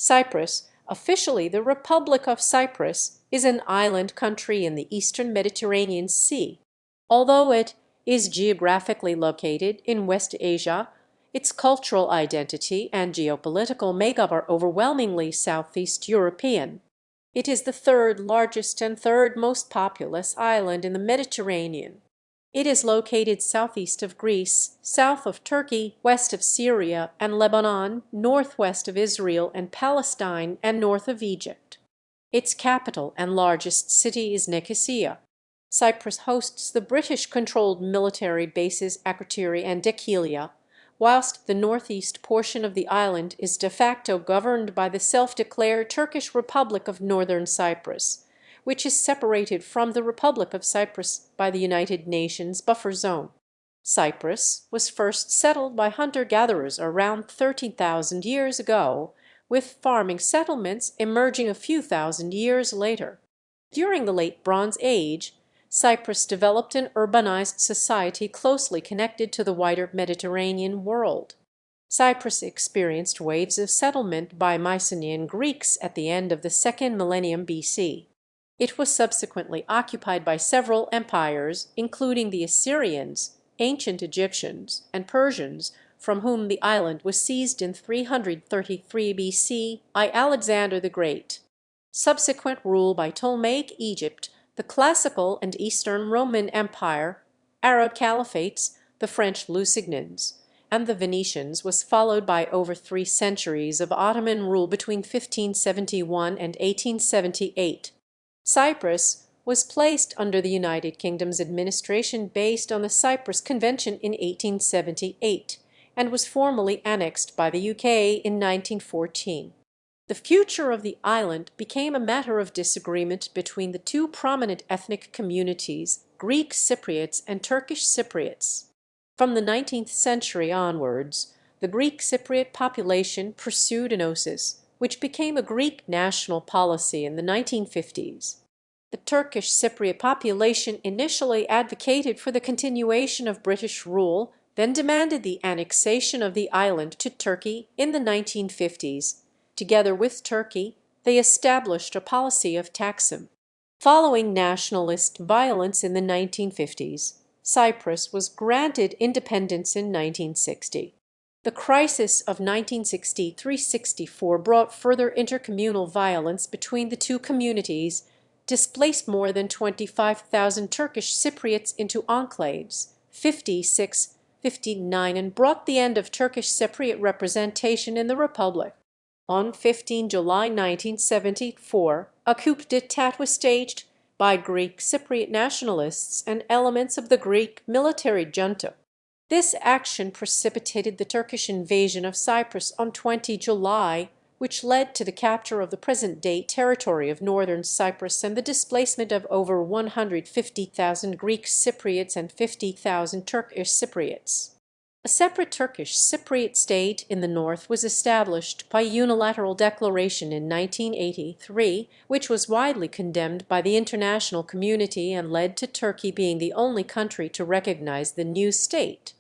Cyprus, officially the Republic of Cyprus, is an island country in the eastern Mediterranean Sea. Although it is geographically located in West Asia, its cultural identity and geopolitical makeup are overwhelmingly Southeast European. It is the third largest and third most populous island in the Mediterranean. It is located southeast of Greece, south of Turkey, west of Syria and Lebanon, northwest of Israel and Palestine, and north of Egypt. Its capital and largest city is Nicosia. Cyprus hosts the British-controlled military bases Akrotiri and Dhekelia, whilst the northeast portion of the island is de facto governed by the self-declared Turkish Republic of Northern Cyprus, which is separated from the Republic of Cyprus by the United Nations buffer zone. Cyprus was first settled by hunter-gatherers around 30,000 years ago, with farming settlements emerging a few thousand years later. During the Late Bronze Age, Cyprus developed an urbanized society closely connected to the wider Mediterranean world. Cyprus experienced waves of settlement by Mycenaean Greeks at the end of the second millennium BC. It was subsequently occupied by several empires, including the Assyrians, ancient Egyptians, and Persians, from whom the island was seized in 333 BC by Alexander the Great. Subsequent rule by Ptolemaic Egypt, the Classical and Eastern Roman Empire, Arab caliphates, the French Lusignans, and the Venetians was followed by over 3 centuries of Ottoman rule between 1571 and 1878. Cyprus was placed under the United Kingdom's administration based on the Cyprus Convention in 1878 and was formally annexed by the UK in 1914. The future of the island became a matter of disagreement between the two prominent ethnic communities, Greek Cypriots and Turkish Cypriots. From the 19th century onwards, the Greek Cypriot population pursued enosis, which became a Greek national policy in the 1950s. The Turkish Cypriot population initially advocated for the continuation of British rule, then demanded the annexation of the island to Turkey in the 1950s. Together with Turkey, they established a policy of taksim. Following nationalist violence in the 1950s, Cyprus was granted independence in 1960. The crisis of 1963-64 brought further intercommunal violence between the two communities, displaced more than 25,000 Turkish Cypriots into enclaves, 59, and brought the end of Turkish Cypriot representation in the Republic. On 15 July 1974, a coup d'état was staged by Greek Cypriot nationalists and elements of the Greek military junta. This action precipitated the Turkish invasion of Cyprus on 20 July, which led to the capture of the present-day territory of northern Cyprus and the displacement of over 150,000 Greek Cypriots and 50,000 Turkish Cypriots. A separate Turkish Cypriot state in the north was established by unilateral declaration in 1983, which was widely condemned by the international community and led to Turkey being the only country to recognize the new state.